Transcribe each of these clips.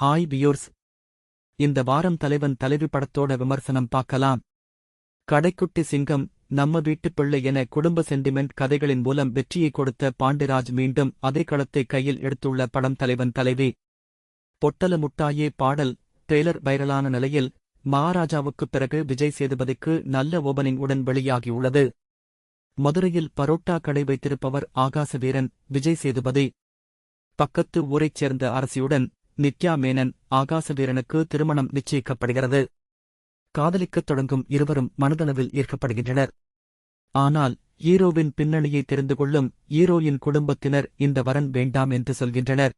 Hi viewers. இந்த வாரம் தலைவன் தலைவி படத்தோட விமர்சனம் பார்க்கலாம். கடைக்குட்டி சிங்கம், நம்ம வீட்டுப் பிள்ளை என குடும்ப சென்டிமெண்ட் கதைகளின் மூலம் வெற்றியை கொடுத்த பாண்டிராஜ் மீண்டும் அதே களத்தை கையில் எடுத்துள்ள படம் தலைவன் தலைவி. பொட்டல முட்டாயே பாடல் ட்ரெய்லர் வைரலான நிலையில் மகாராஜாவுக்குப் பிறகு விஜய் சேதுபதிக்கு நல்ல ஓபனிங் உடன் வெளியாகியுள்ளது. மதுரையில் பரோட்டா கடை வைத்திருப்பவர் ஆகாசவீரன் விஜய் சேதுபதி. பக்கத்து ஊரைச் சேர்ந்த அரசியுடன் நித்யா மேனன் ஆகாசவீரனுக்கு திருமணம் நிச்சயிக்கப்படுகிறது. காதலிக்கத் தொடங்கும் இருவரும் மனதளவில் ஈர்க்கப்படுகின்றனர். ஆனால் ஹீரோவின் பின்னணியை தெரிந்து கொள்ளும் ஹீரோயின் குடும்பத்தினர் இந்த வரன் வேண்டாம் என்று சொல்கின்றனர்.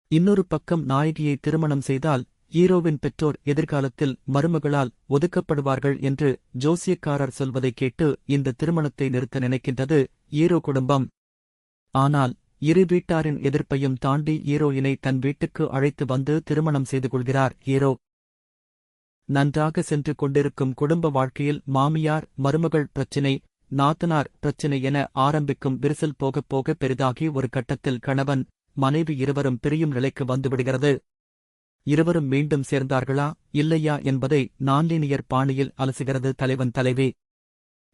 இன்னொரு பக்கம் நாயகியை திருமணம் செய்தால் ஹீரோவின் பெற்றோர் எதிர்காலத்தில் மருமகளால் ஒதுக்கப்படுவார்கள் என்று ஜோசியக்காரர் சொல்வதைக் கேட்டு இந்த திருமணத்தை நிறுத்த நினைக்கின்றது ஹீரோ குடும்பம். ஆனால் இரு வீட்டாரின் எதிர்ப்பையும் தாண்டி ஹீரோயினை தன் வீட்டுக்கு அழைத்து வந்து திருமணம் செய்து கொள்கிறார் ஹீரோ. நன்றாக சென்று கொண்டிருக்கும் குடும்ப வாழ்க்கையில் மாமியார் மருமகள் பிரச்சினை, நாத்தனார் பிரச்சினை என ஆரம்பிக்கும் விரிசல் போகப் போக பெரிதாகி ஒரு கட்டத்தில் கணவன் மனைவி இருவரும் பிரியும் நிலைக்கு வந்துவிடுகிறது. இருவரும் மீண்டும் சேர்ந்தார்களா இல்லையா என்பதை நான்லீனியர் பாணியில் அலசுகிறது தலைவன் தலைவி.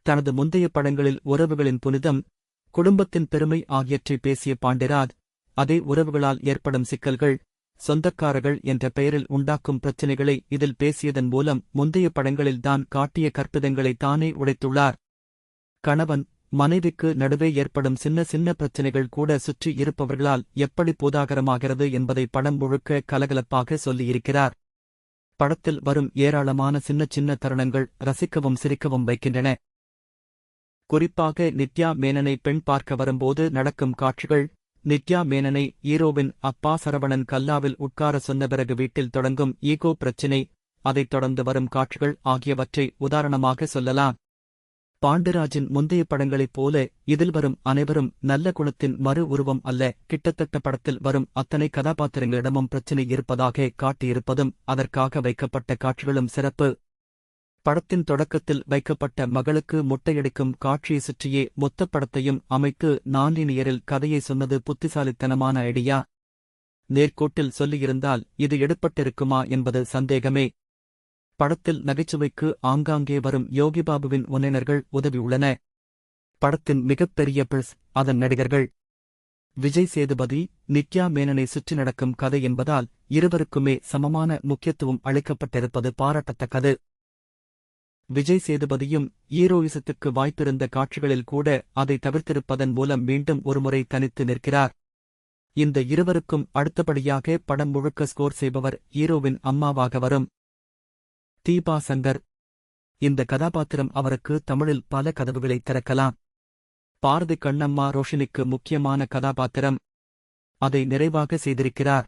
தனது முந்தைய படங்களில் உறவுகளின் புனிதம், குடும்பத்தின் பெருமை ஆகியவற்றை பேசிய பாண்டிராஜ், அதே உறவுகளால் ஏற்படும் சிக்கல்கள், சொந்தக்காரர்கள் என்ற பெயரில் உண்டாக்கும் பிரச்சினைகளை இதில் பேசியதன் மூலம் முந்தைய படங்களில்தான் காட்டிய கற்பிதங்களை தானே உடைத்துள்ளார். கணவன் மனைவிக்கு நடுவே ஏற்படும் சின்ன சின்ன பிரச்சினைகள் கூட சுற்றி இருப்பவர்களால் எப்படி பூதாகரமாகிறது என்பதை படம் முழுக்க கலகலப்பாக சொல்லியிருக்கிறார். படத்தில் வரும் ஏராளமான சின்ன சின்ன தருணங்கள் ரசிக்கவும் சிரிக்கவும் வைக்கின்றன. குறிப்பாக நித்யா மேனனை பெண் பார்க்க வரும்போது நடக்கும் காட்சிகள், நித்யா மேனனை ஹீரோவின் அப்பா சரவணன் கல்லாவில் உட்கார சொன்ன பிறகு வீட்டில் தொடங்கும் ஈகோ பிரச்சினை, அதைத் தொடர்ந்து வரும் காட்சிகள் ஆகியவற்றை உதாரணமாக சொல்லலாம். பாண்டிராஜின் முந்தைய படங்களைப் போல இதில் வரும் அனைவரும் நல்ல குணத்தின் மறு உருவம் அல்ல. கிட்டத்தட்ட படத்தில் வரும் அத்தனை கதாபாத்திரங்களிடமும் பிரச்சினை இருப்பதாக காட்டியிருப்பதும் அதற்காக வைக்கப்பட்ட காட்சிகளும் சிறப்பு. படத்தின் தொடக்கத்தில் வைக்கப்பட்ட மகளுக்கு முட்டையடிக்கும் காட்சியை சுற்றியே மொத்த படத்தையும் அமைத்து நான்லீனியரில் கதையை சொன்னது புத்திசாலித்தனமான ஐடியா. நேர்கோட்டில் சொல்லியிருந்தால் இது எடுப்பட்டிருக்குமா என்பது சந்தேகமே. படத்தில் நகைச்சுவைக்கு ஆங்காங்கே வரும் யோகிபாபுவின் உறவினர்கள் உதவியுள்ளன. படத்தின் மிகப்பெரிய பிளஸ் அதன் நடிகர்கள். விஜய் சேதுபதி, நித்யா மேனனை சுற்றி நடக்கும் கதை என்பதால் இருவருக்குமே சமமான முக்கியத்துவம் அளிக்கப்பட்டிருப்பது பாராட்டத்தக்கது. விஜய் சேதுபதியும் ஹீரோயிசத்துக்கு வாய்ப்பிருந்த காட்சிகளில் கூட அதை தவிர்த்திருப்பதன் மூலம் மீண்டும் ஒருமுறை தனித்து நிற்கிறார். இந்த இருவருக்கும் அடுத்தபடியாக படம் முழுக்க ஸ்கோர் செய்பவர் ஹீரோவின் அம்மாவாக வரும் தீபா சங்கர். இந்த கதாபாத்திரம் அவருக்கு தமிழில் பல கதவுகளை திறக்கலாம். பாரதி கண்ணம்மா ரோஷினிக்கு முக்கியமான கதாபாத்திரம். அதை நிறைவாக செய்திருக்கிறார்.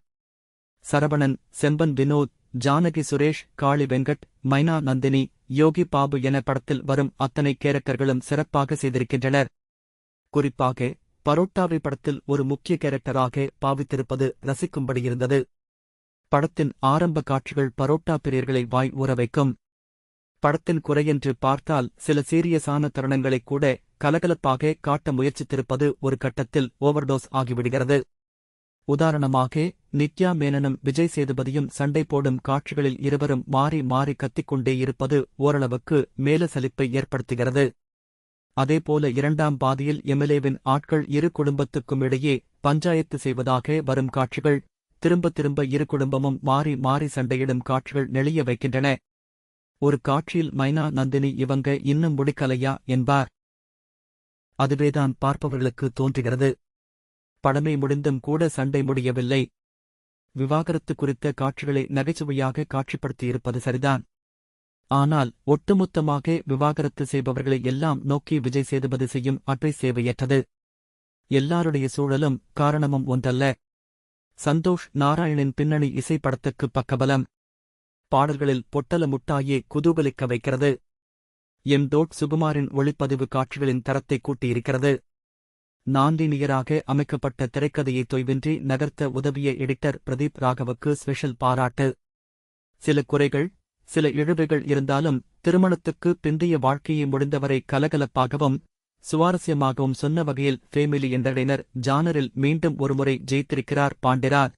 சரவணன், செம்பன் வினோத், ஜானகி சுரேஷ், காளி வெங்கட், மைனா நந்தினி, யோகி பாபு என படத்தில் வரும் அத்தனை கேரக்டர்களும் சிறப்பாக செய்திருக்கின்றனர். குறிப்பாக பரோட்டாவை படத்தில் ஒரு முக்கிய கேரக்டராக பாவித்திருப்பது ரசிக்கும்படியிருந்தது. படத்தின் ஆரம்ப காட்சிகள் பரோட்டா பிரியர்களை வாய் ஊற வைக்கும். படத்தின் குறையென்று பார்த்தால் சில சீரியஸான தருணங்களைக் கூட கலகலப்பாக காட்ட முயற்சித்திருப்பது ஒரு கட்டத்தில் ஓவர்டோஸ் ஆகிவிடுகிறது. உதாரணமாக நித்யா மேனனும் விஜய் சேதுபதியும் சண்டை போடும் காட்சிகளில் இருவரும் மாறி மாறி கத்திக்கொண்டே இருப்பது ஓரளவுக்கு மேல சலிப்பை ஏற்படுத்துகிறது. அதேபோல இரண்டாம் பாதியில் எம்எல்ஏவின் ஆட்கள் இரு குடும்பத்துக்கும் இடையே பஞ்சாயத்து செய்வதாக வரும் காட்சிகள், திரும்ப திரும்ப இரு குடும்பமும் மாறி மாறி சண்டையிடும் காட்சிகள் நெளிய வைக்கின்றன. ஒரு காட்சியில் மைனா நந்தினி இவங்க இன்னும் முடிக்கலையா என்பார். அதுவேதான் பார்ப்பவர்களுக்கு தோன்றுகிறது. படமே முடிந்தும் கூட சண்டை முடியவில்லை. விவாகரத்து குறித்த காட்சிகளை நகைச்சுவையாக காட்சிப்படுத்தியிருப்பது சரிதான். ஆனால் ஒட்டுமொத்தமாக விவாகரத்து செய்பவர்களை எல்லாம் நோக்கி விஜய் சேதுபதி செய்யும் அட்வைஸ் சேவையற்றது. எல்லாருடைய சூழலும் காரணமும் ஒன்றல்ல. சந்தோஷ் நாராயணின் பின்னணி இசை படத்துக்கு பக்கபலம். பாடல்களில் பொட்டல முட்டாயே குதூகலிக்க வைக்கிறது. சுகுமாரின் ஒளிப்பதிவு காட்சிகளின் தரத்தை கூட்டியிருக்கிறது. நான்லீனியராக அமைக்கப்பட்ட திரைக்கதையை தொய்வின்றி நகர்த்த உதவிய எடிட்டர் பிரதீப் ராகவுக்கு ஸ்பெஷல் பாராட்டு. சில குறைகள், சில இழுவைகள் இருந்தாலும் திருமணத்துக்கு பிந்தைய வாழ்க்கையை முடிந்தவரை கலகலப்பாகவும் சுவாரஸ்யமாகவும் சொன்ன வகையில் ஃபேமிலி என்டர்டெய்னர் ஜானரில் மீண்டும் ஒருமுறை ஜெயித்திருக்கிறார் பாண்டிராஜ்.